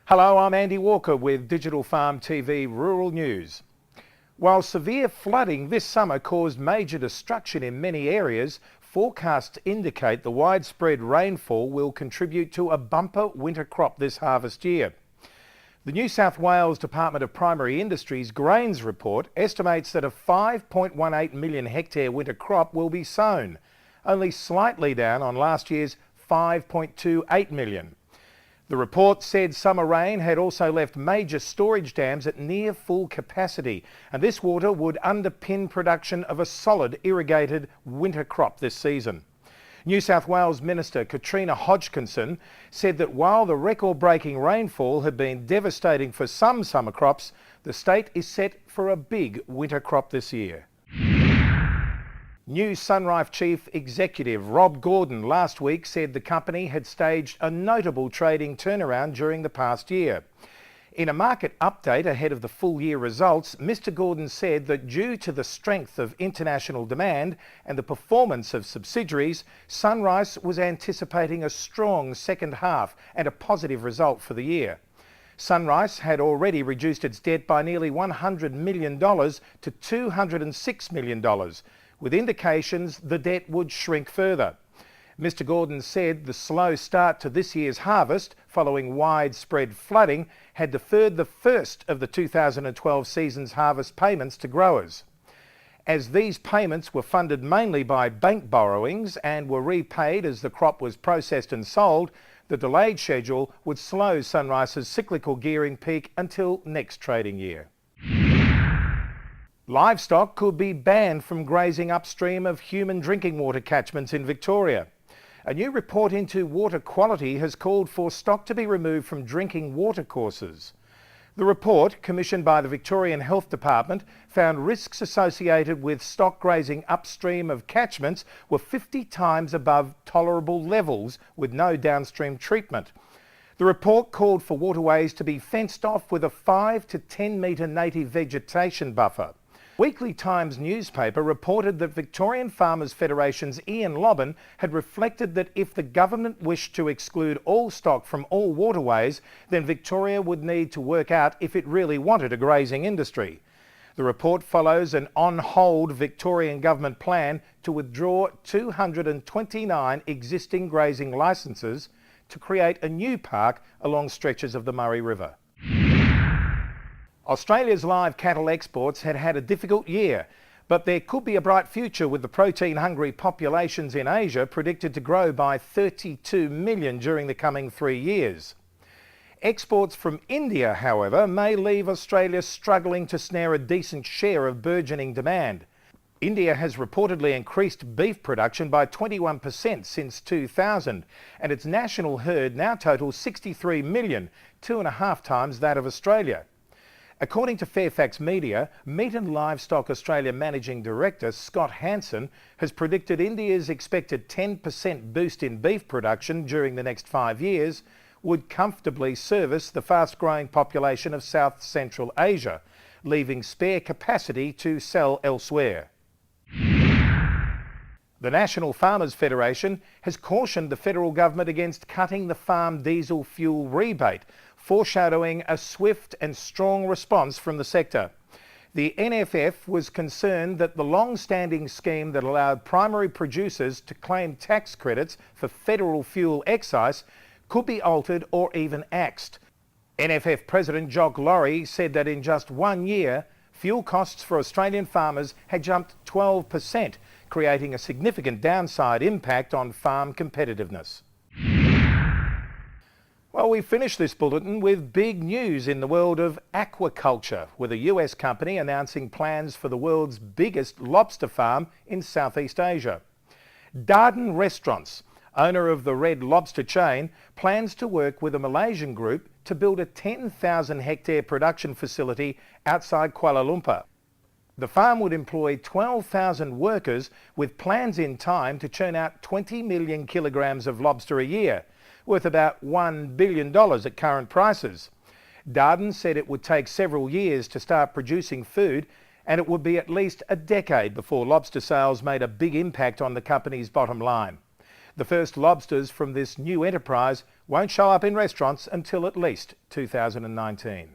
Hello, I'm Andy Walker with Digital Farm TV Rural News. While severe flooding this summer caused major destruction in many areas, forecasts indicate the widespread rainfall will contribute to a bumper winter crop this harvest year. The New South Wales Department of Primary Industries Grains report estimates that a 5.18 million hectare winter crop will be sown, only slightly down on last year's 5.28 million. The report said summer rain had also left major storage dams at near full capacity, and this water would underpin production of a solid irrigated winter crop this season. New South Wales Minister Katrina Hodgkinson said that while the record-breaking rainfall had been devastating for some summer crops, the state is set for a big winter crop this year. New SunRice Chief Executive Rob Gordon last week said the company had staged a notable trading turnaround during the past year. In a market update ahead of the full year results, Mr Gordon said that due to the strength of international demand and the performance of subsidiaries, SunRice was anticipating a strong second half and a positive result for the year. SunRice had already reduced its debt by nearly $100 million to $206 million, with indications the debt would shrink further. Mr Gordon said the slow start to this year's harvest, following widespread flooding, had deferred the first of the 2012 season's harvest payments to growers. As these payments were funded mainly by bank borrowings and were repaid as the crop was processed and sold, the delayed schedule would slow SunRice's cyclical gearing peak until next trading year. Livestock could be banned from grazing upstream of human drinking water catchments in Victoria. A new report into water quality has called for stock to be removed from drinking water courses. The report, commissioned by the Victorian Health Department, found risks associated with stock grazing upstream of catchments were 50 times above tolerable levels with no downstream treatment. The report called for waterways to be fenced off with a 5 to 10 metre native vegetation buffer. Weekly Times newspaper reported that Victorian Farmers Federation's Ian Lobban had reflected that if the government wished to exclude all stock from all waterways, then Victoria would need to work out if it really wanted a grazing industry. The report follows an on-hold Victorian government plan to withdraw 229 existing grazing licences to create a new park along stretches of the Murray River. Australia's live cattle exports had had a difficult year, but there could be a bright future with the protein-hungry populations in Asia predicted to grow by 32 million during the coming 3 years. Exports from India, however, may leave Australia struggling to snare a decent share of burgeoning demand. India has reportedly increased beef production by 21% since 2000, and its national herd now totals 63 million, 2.5 times that of Australia. According to Fairfax Media, Meat and Livestock Australia Managing Director Scott Hansen has predicted India's expected 10% boost in beef production during the next 5 years would comfortably service the fast-growing population of South Central Asia, leaving spare capacity to sell elsewhere. The National Farmers Federation has cautioned the federal government against cutting the farm diesel fuel rebate, foreshadowing a swift and strong response from the sector. The NFF was concerned that the long-standing scheme that allowed primary producers to claim tax credits for federal fuel excise could be altered or even axed. NFF President Jock Laurie said that in just 1 year, fuel costs for Australian farmers had jumped 12%, creating a significant downside impact on farm competitiveness. Well, we finish this bulletin with big news in the world of aquaculture, with a US company announcing plans for the world's biggest lobster farm in Southeast Asia. Darden Restaurants, owner of the Red Lobster chain, plans to work with a Malaysian group to build a 10,000 hectare production facility outside Kuala Lumpur. The farm would employ 12,000 workers with plans in time to churn out 20 million kilograms of lobster a year, worth about $1 billion at current prices. Darden said it would take several years to start producing food, and it would be at least a decade before lobster sales made a big impact on the company's bottom line. The first lobsters from this new enterprise won't show up in restaurants until at least 2019.